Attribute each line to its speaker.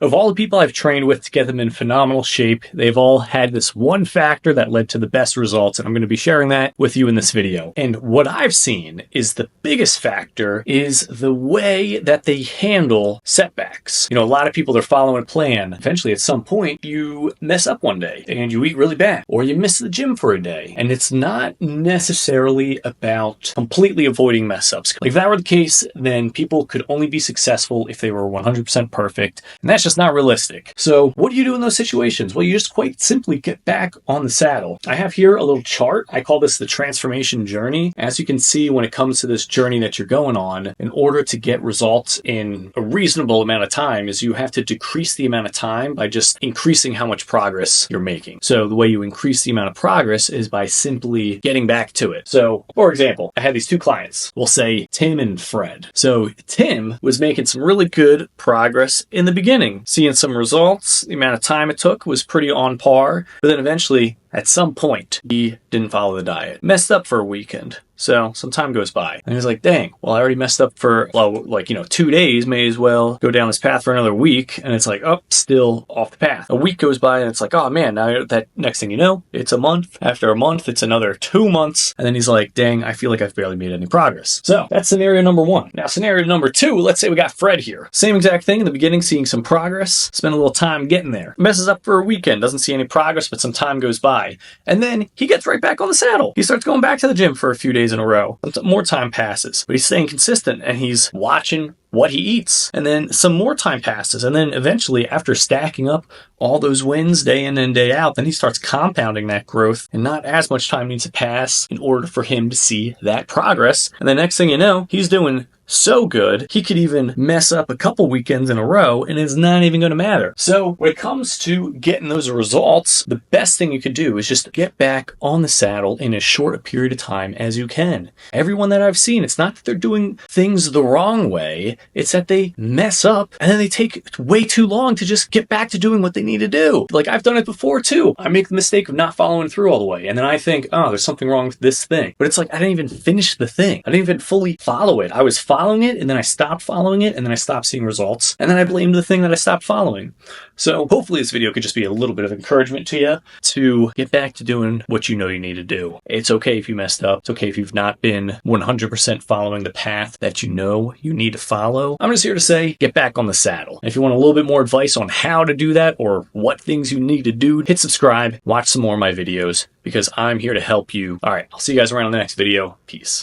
Speaker 1: Of all the people I've trained with to get them in phenomenal shape, they've all had this one factor that led to the best results, and I'm going to be sharing that with you in this video. And what I've seen is the biggest factor is the way that they handle setbacks. You know, a lot of people, they're following a plan. Eventually, at some point, you mess up one day and you eat really bad, or you miss the gym for a day. And it's not necessarily about completely avoiding mess ups. Like, if that were the case, then people could only be successful if they were 100% perfect. And that's just not realistic. So what do you do in those situations? Well, you just quite simply get back on the saddle. I have here a little chart. I call this the transformation journey. As you can see, when it comes to this journey that you're going on, in order to get results in a reasonable amount of time, is you have to decrease the amount of time by just increasing how much progress you're making. So the way you increase the amount of progress is by simply getting back to it. So, for example, I had these two clients. We'll say Tim and Fred. So Tim was making some really good progress in the beginning, seeing some results. The amount of time it took was pretty on par, but then eventually, at some point, he didn't follow the diet. Messed up for a weekend. So some time goes by. And he's like, dang, well, I already messed up for, 2 days. May as well go down this path for another week. And it's like, oh, still off the path. A week goes by and it's like, oh man, now that next thing you know, it's a month. After a month, it's another 2 months. And then he's like, dang, I feel like I've barely made any progress. So that's scenario number one. Now, scenario number two, let's say we got Fred here. Same exact thing in the beginning, seeing some progress, spend a little time getting there. Messes up for a weekend, doesn't see any progress, but some time goes by. And then he gets right back on the saddle. He starts going back to the gym for a few days in a row. More time passes, but he's staying consistent and he's watching what he eats. And then some more time passes. And then eventually, after stacking up all those wins day in and day out, then he starts compounding that growth, and not as much time needs to pass in order for him to see that progress. And the next thing you know, he's doing so good, he could even mess up a couple weekends in a row and it's not even going to matter. So when it comes to getting those results, the best thing you could do is just get back on the saddle in as short a period of time as you can. Everyone that I've seen, it's not that they're doing things the wrong way, it's that they mess up and then they take way too long to just get back to doing what they need to do. Like, I've done it before too. I make the mistake of not following through all the way, and then I think, oh, there's something wrong with this thing. But it's like, I didn't even finish the thing. I didn't even fully follow it. I was following it, and then I stopped following it, and then I stopped seeing results, and then I blamed the thing that I stopped following. So hopefully this video could just be a little bit of encouragement to you to get back to doing what you know you need to do. It's okay if you messed up. It's okay if you've not been 100% following the path that you know you need to follow. I'm just here to say, get back on the saddle. And if you want a little bit more advice on how to do that or what things you need to do, hit subscribe, watch some more of my videos, because I'm here to help you. All right, I'll see you guys around in the next video. Peace.